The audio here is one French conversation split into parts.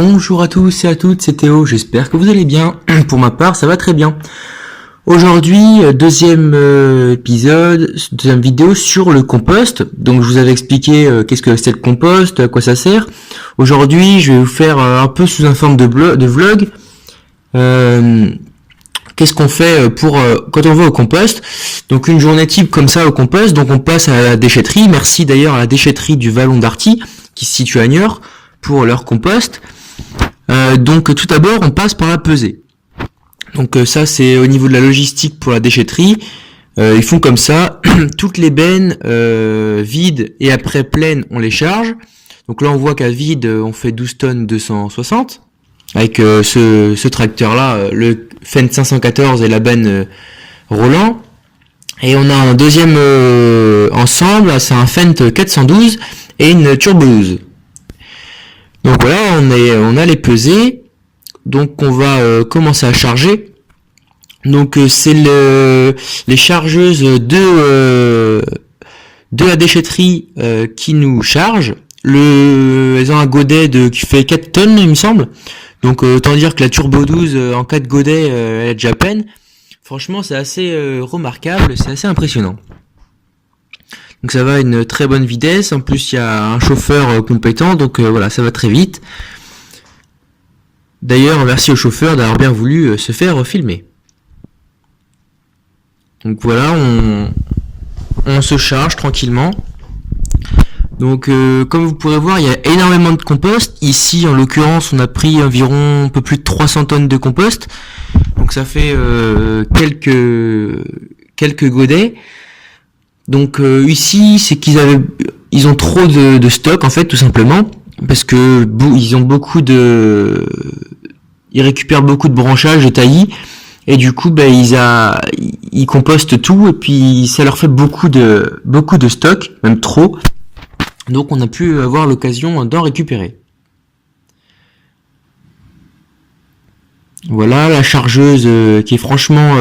Bonjour à tous et à toutes, c'est Théo, j'espère que vous allez bien. Pour ma part, ça va très bien. Aujourd'hui, deuxième épisode, deuxième vidéo sur le compost. Donc je vous avais expliqué qu'est-ce que c'est le compost, à quoi ça sert. Aujourd'hui, je vais vous faire un peu sous une forme de vlog. Qu'est-ce qu'on fait pour quand on va au compost. Donc une journée type comme ça au compost, donc on passe à la déchetterie. Merci d'ailleurs à la déchetterie du Vallon d'Arty, qui se situe à Niort, pour leur compost. Donc tout d'abord, on passe par la pesée. Donc ça, c'est au niveau de la logistique pour la déchetterie. Ils font comme ça, toutes les bennes vides et après pleines, on les charge. Donc là, on voit qu'à vide, on fait 12 tonnes 260 avec ce tracteur-là, le Fendt 514 et la benne Roland. Et on a un deuxième ensemble, c'est un Fendt 412 et une Turbo 12. Donc voilà, on a les pesées. Donc on va commencer à charger. Donc c'est les chargeuses de la déchetterie qui nous chargent. Elles ont un godet qui fait 4 tonnes, il me semble. Donc autant dire que la Turbo 12 en 4 godets, elle a déjà peine. Franchement, c'est assez remarquable, c'est assez impressionnant. Donc ça va à une très bonne vitesse. En plus, il y a un chauffeur compétent, donc voilà, ça va très vite. D'ailleurs, merci au chauffeur d'avoir bien voulu se faire filmer. Donc voilà, on se charge tranquillement. Donc comme vous pourrez voir, il y a énormément de compost. Ici, en l'occurrence, on a pris environ un peu plus de 300 tonnes de compost. Donc ça fait quelques godets. Donc ici, c'est ils ont trop de stock en fait, tout simplement, parce que ils récupèrent beaucoup de branchages, de taillis, et du coup, ils compostent tout, et puis ça leur fait beaucoup de stock, même trop. Donc on a pu avoir l'occasion d'en récupérer. Voilà la chargeuse qui est franchement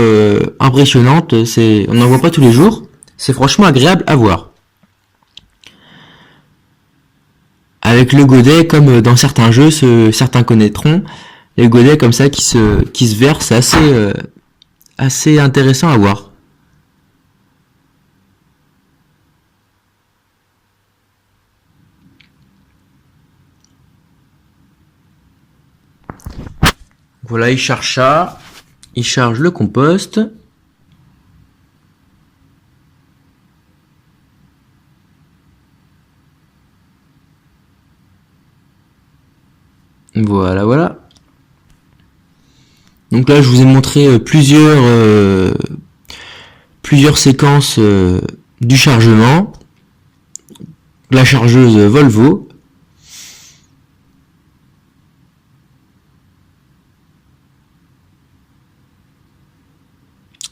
impressionnante. On n'en voit pas tous les jours. C'est franchement agréable à voir. Avec le godet, comme dans certains jeux, certains connaîtront, les godets comme ça qui se versent, c'est assez intéressant à voir. Voilà, il charge ça, il charge le compost. Voilà. Donc là, je vous ai montré plusieurs séquences du chargement. La chargeuse Volvo.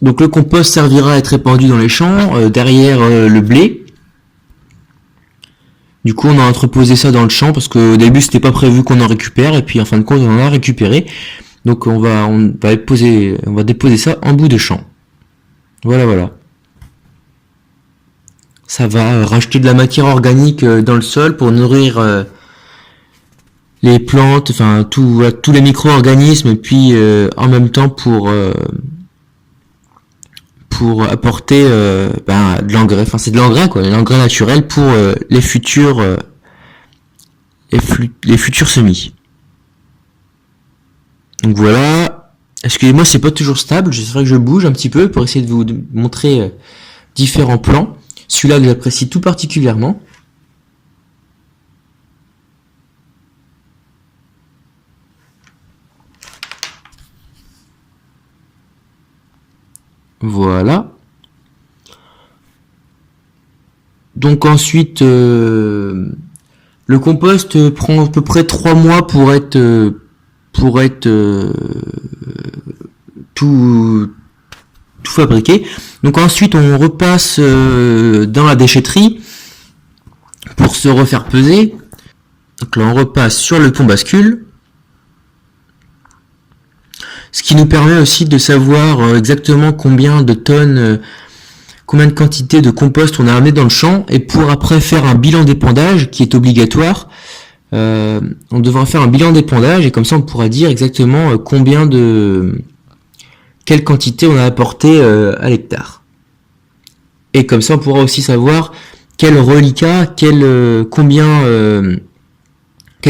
Donc le compost servira à être répandu dans les champs, derrière le blé. Du coup, on a entreposé ça dans le champ parce qu'au début, c'était pas prévu qu'on en récupère, et puis en fin de compte, on en a récupéré. Donc on va déposer ça en bout de champ. Voilà. Ça va rajouter de la matière organique dans le sol pour nourrir les plantes, enfin tous les micro-organismes, et puis en même temps pour apporter de l'engrais, enfin c'est de l'engrais quoi, l'engrais naturel pour les futurs semis. Donc voilà, excusez-moi, c'est pas toujours stable, c'est vrai que je bouge un petit peu pour essayer de vous montrer différents plans. Celui-là que j'apprécie tout particulièrement. Voilà. Donc ensuite, le compost prend à peu près 3 mois pour être tout fabriqué. Donc ensuite, on repasse dans la déchetterie pour se refaire peser. Donc là, on repasse sur le pont bascule. Ce qui nous permet aussi de savoir exactement combien de tonnes, combien de quantité de compost on a amené dans le champ, et pour après faire un bilan d'épandage qui est obligatoire on devra faire un bilan d'épandage et comme ça on pourra dire exactement quelle quantité on a apporté à l'hectare. Et comme ça on pourra aussi savoir quel reliquat, quelle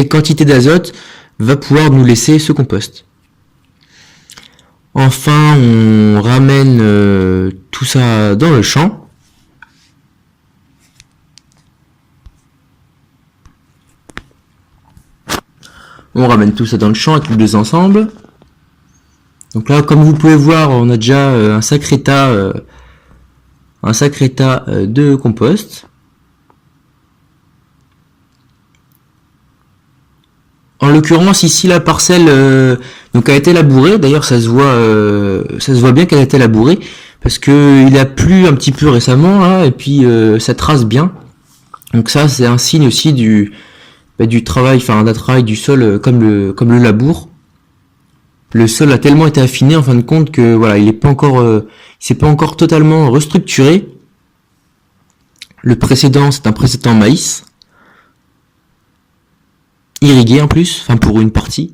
quantité d'azote va pouvoir nous laisser ce compost. Enfin, on ramène tout ça dans le champ. On ramène tout ça dans le champ avec les deux ensemble. Donc là, comme vous pouvez voir, on a déjà un sacré tas de compost. En l'occurrence, ici, la parcelle donc a été labourée. D'ailleurs, ça se voit bien qu'elle a été labourée parce que il a plu un petit peu récemment là, et puis ça trace bien. Donc ça, c'est un signe aussi du travail, d'un travail du sol comme le labour. Le sol a tellement été affiné en fin de compte que voilà, il s'est pas encore totalement restructuré. Le précédent, c'est un précédent maïs. Irrigué en plus, pour une partie.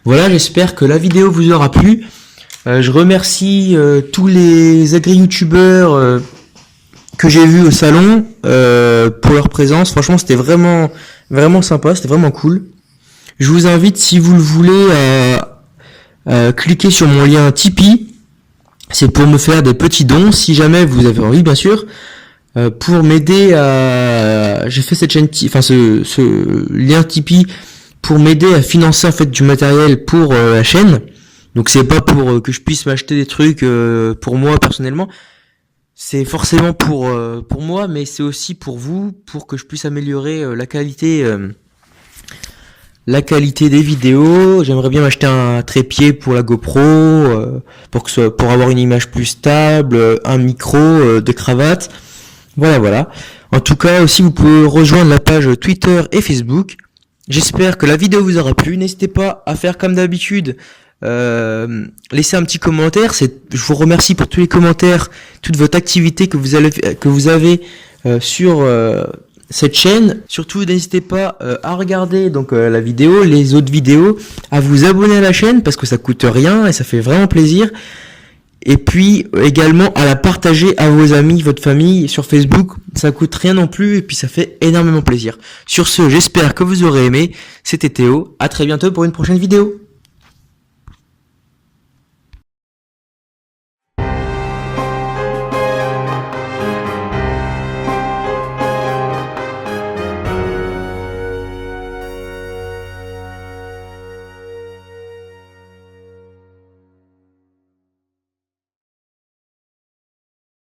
Voilà, j'espère que la vidéo vous aura plu. Je remercie tous les agri-youtubeurs que j'ai vus au salon pour leur présence. Franchement, c'était vraiment sympa, c'était vraiment cool. Je vous invite, si vous le voulez, à cliquer sur mon lien Tipeee. C'est pour me faire des petits dons, si jamais vous avez envie, bien sûr. Pour m'aider j'ai fait cette chaîne, ce lien Tipeee pour m'aider à financer en fait du matériel pour la chaîne. Donc c'est pas pour que je puisse m'acheter des trucs pour moi personnellement. C'est forcément pour moi, mais c'est aussi pour vous, pour que je puisse améliorer la qualité des vidéos. J'aimerais bien m'acheter un trépied pour la GoPro, pour avoir une image plus stable, un micro, de cravate. Voilà. En tout cas, aussi, vous pouvez rejoindre la page Twitter et Facebook. J'espère que la vidéo vous aura plu. N'hésitez pas à faire comme d'habitude. Laissez un petit commentaire. Je vous remercie pour tous les commentaires, toute votre activité que vous avez sur cette chaîne. Surtout, n'hésitez pas à regarder la vidéo, les autres vidéos, à vous abonner à la chaîne parce que ça coûte rien et ça fait vraiment plaisir. Et puis également à la partager à vos amis, votre famille sur Facebook, ça coûte rien non plus et puis ça fait énormément plaisir. Sur ce, j'espère que vous aurez aimé. C'était Théo, à très bientôt pour une prochaine vidéo.